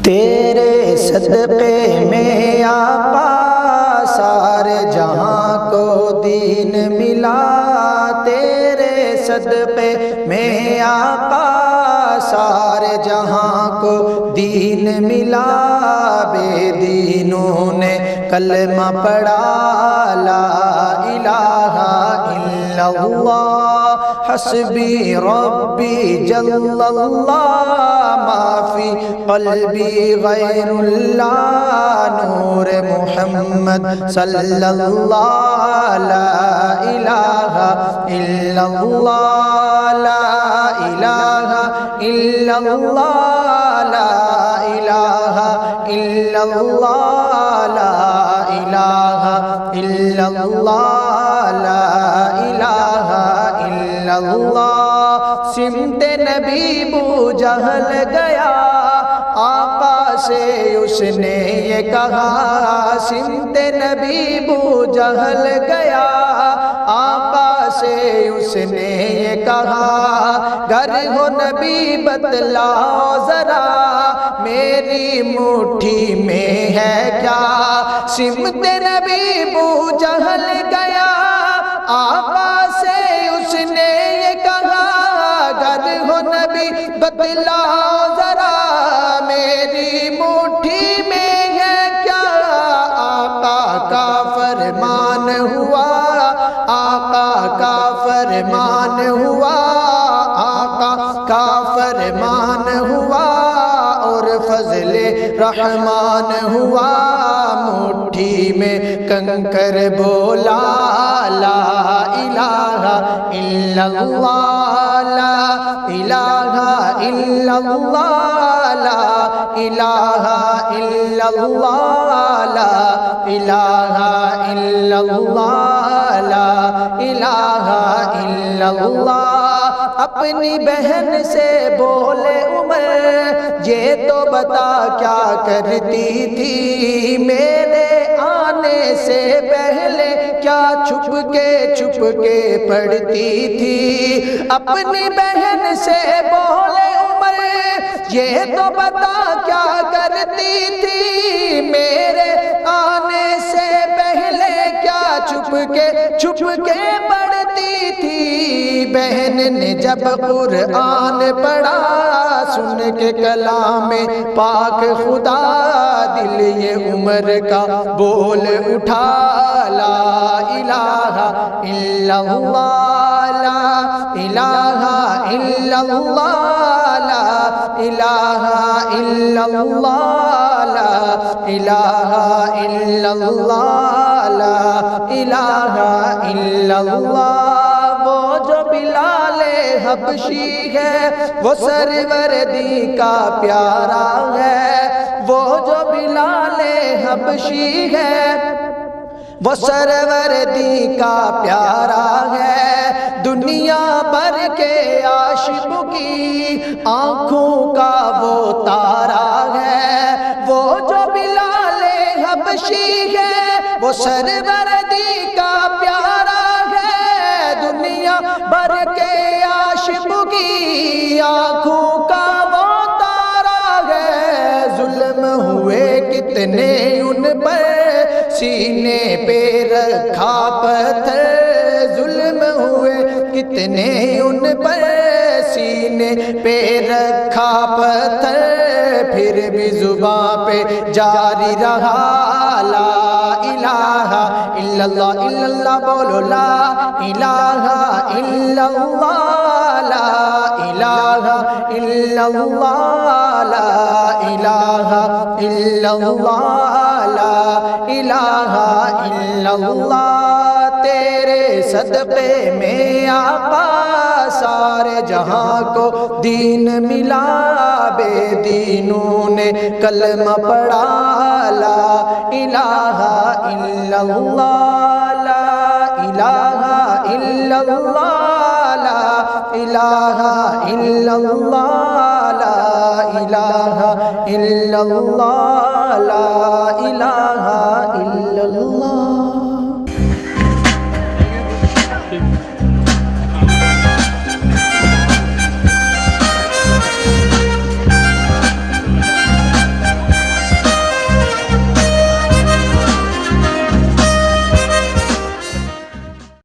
تیرے صدقے میں آقا سارے جہاں کو دین ملا، تیرے صدقے میں آقا سارے جہاں کو دین ملا۔ بے دینوں نے کلمہ پڑھا لا الہ الا اللہ، حسبی ربی جل اللہ، ما فی قلبی غیر اللہ، نور محمد صلی اللہ، لا الہ الا اللہ، لا الہ الا اللہ، لا الہ الا اللہ، لا الہ الا اللہ، لا الہ الا اللہ۔ سمت نبی بو جہل گیا، آقا سے اس نے یہ کہا، سمت نبی بو جہل گیا، آقا سے اس نے یہ کہا، گر ہو نبی بتلاؤ ذرا میری مٹھی میں ہے کیا۔ سمت نبی بو جہل گیا، آقا سے اس نے یہ کہا، گر ہو نبی بتلاؤ ذرا میری مٹھی میں ہے کیا۔ آقا کا فرمان ہوا، آقا کا فرمان ہوا، آقا کا فرمان ہوا، اور فضل رحمان ہوا، مٹھی میں کنکر بولا لا الہ الا اللہ، لا الہ الا اللہ، لا الہ الا اللہ، لا الہ الا اللہ، لا الہ الا اللہ۔ اپنی بہن سے بولے عمر، یہ تو بتا کیا کرتی تھی، میرے آنے سے پہلے کیا چھپ کے پڑھتی تھی۔ اپنی بہن سے بولے عمر، یہ تو بتا کیا کرتی تھی، میرے آنے سے پہلے کیا چھپ کے پڑھتی تھی۔ بہن نے جب قرآن پڑھا، سن کے کلام پاک خدا، دل یہ عمر کا بول اٹھا لا الہ الا اللہ، لا الہ الا اللہ، لا الہ الا اللہ، لا الہ الا اللہ، لا الہ الا اللہ۔ وہ جو بلال حبشی ہے وہ سروردی کا پیارا ہے، وہ جو بلال حبشی ہے وہ سروردی کا پیارا ہے، دنیا بھر کے عاشق کی آنکھوں کا وہ تارا ہے۔ وہ جو بلال حبشی ہے وہ سروردی کا پیارا ہے، دنیا بھر کے عاشق کی آنکھوں کا وہ تارا ہے۔ ظلم ہوئے کتنے ان پر، سینے پہ رکھا پتھر، ظلم ہوئے کتنے ان پر، سینے پہ رکھا پتھر، پھر بھی زباں پہ جاری رہا لا الہ الا اللہ، الا اللہ بولو، لا الہ الا اللہ، لا الہ الا اللہ، لا الہ الا اللہ، لا الہ الا اللہ۔ تیرے صدقے میں آقا سارے جہاں کو دین ملا، بے دینوں نے کلمہ پڑھا لا الہ الا اللہ، لا الہ الا اللہ، لا الہ الا اللہ، لا الہ الا اللہ، لا الہ